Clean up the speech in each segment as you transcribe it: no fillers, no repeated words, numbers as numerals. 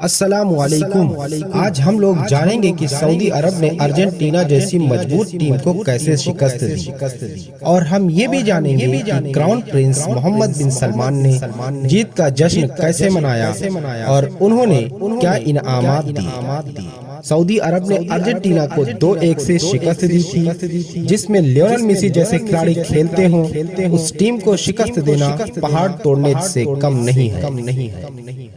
अस्सलामुअलैकुम। आज हम लोग जानेंगे कि सऊदी अरब ने अर्जेंटीना जैसी मजबूत टीम को कैसे शिकस्त दी और हम ये भी जानेंगे कि क्राउन प्रिंस मोहम्मद बिन सलमान ने जीत का जश्न कैसे मनाया और उन्होंने क्या इनामात दिए। सऊदी अरब ने अर्जेंटीना को 2-1 से शिकस्त दी थी, जिसमें लियोनेल मेसी जैसे खिलाड़ी खेलते हों। उस टीम को शिकस्त देना पहाड़ तोड़ने से कम नहीं है।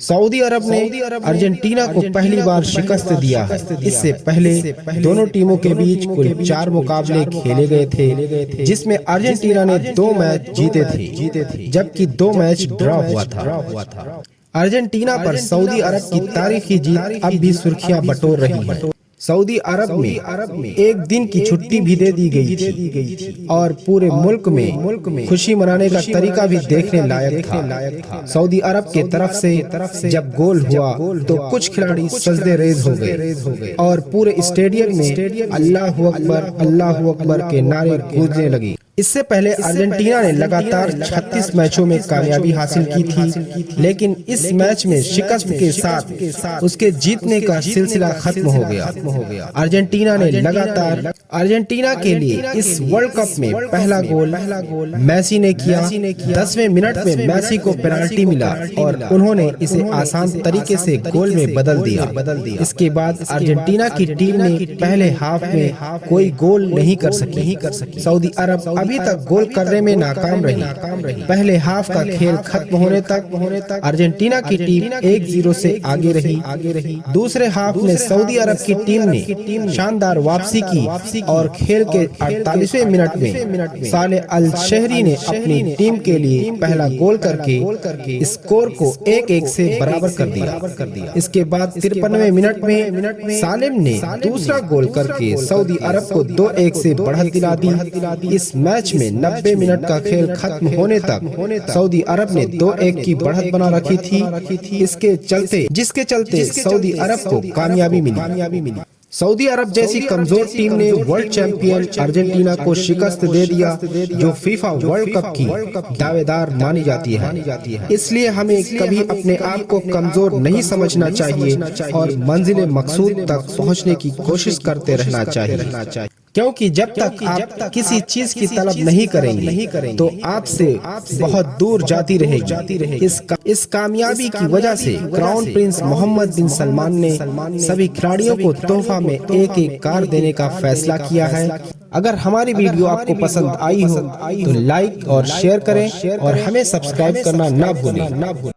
सऊदी अरब ने अर्जेंटीना को पहली बार शिकस्त दिया है। इससे पहले दोनों टीमों के बीच कुल 4 मुकाबले खेले गए थे, जिसमें अर्जेंटीना ने 2 मैच जीते थे, जबकि 2 मैच ड्रॉ हुआ था। अर्जेंटीना पर सऊदी अरब की तारीखी जीत अब भी सुर्खियां बटोर रही है। सऊदी अरब में एक दिन की छुट्टी भी दे दी गई थी और पूरे मुल्क में खुशी मनाने का तरीका भी देखने लायक था। सऊदी अरब के तरफ से जब गोल हुआ तो कुछ खिलाड़ी सजदे रेज हो गए और पूरे स्टेडियम में अल्लाहू अकबर के नारे गूंजने लगे। इससे पहले अर्जेंटीना ने लगातार 36 मैचों में कामयाबी हासिल की थी, लेकिन इस मैच में शिकस्त के साथ उसके जीतने का सिलसिला खत्म हो गया। अर्जेंटीना के लिए इस वर्ल्ड कप में पहला गोल मेसी ने किया। 10वें मिनट में मेसी को पेनाल्टी मिला और उन्होंने इसे आसान तरीके से गोल में बदल दिया। इसके बाद अर्जेंटीना की टीम ने पहले हाफ में कोई गोल नहीं कर सकी। सऊदी अरब अभी तक गोल करने में नाकाम रही। पहले हाफ का खेल खत्म होने तक अर्जेंटीना की टीम 1-0 से आगे रही। दूसरे हाफ में सऊदी अरब की टीम ने शानदार वापसी की और खेल के 48वें मिनट में सालेह अल शहरी ने अपनी टीम के लिए पहला गोल करके स्कोर को 1-1 से बराबर कर दिया। इसके बाद 53वें मिनट में सालेम ने दूसरा गोल करके सऊदी अरब को 2-1 से बढ़त दिला दी। इस मैच में 90 मिनट का खेल खत्म होने तक सऊदी अरब ने 2-1 की बढ़त बना रखी थी। जिसके चलते सऊदी अरब को कामयाबी मिली। सऊदी अरब जैसी कमजोर टीम ने वर्ल्ड चैंपियन अर्जेंटीना को शिकस्त दे दिया, जो फीफा वर्ल्ड कप की दावेदार मानी जाती है। इसलिए हमें कभी अपने आप को कमजोर नहीं समझना चाहिए और मंजिल मकसूद तक पहुंचने की कोशिश करते रहना चाहिए, क्योंकि जब तक आप किसी चीज की तलब नहीं करेंगे तो आपसे बहुत दूर जाती रहेगी। इस कामयाबी की वजह से क्राउन प्रिंस मोहम्मद बिन सलमान ने सभी खिलाड़ियों को तोहफा में एक कार देने का फैसला किया है। अगर हमारी वीडियो आपको पसंद आई हो तो लाइक और शेयर करें और हमें सब्सक्राइब करना ना भूलें।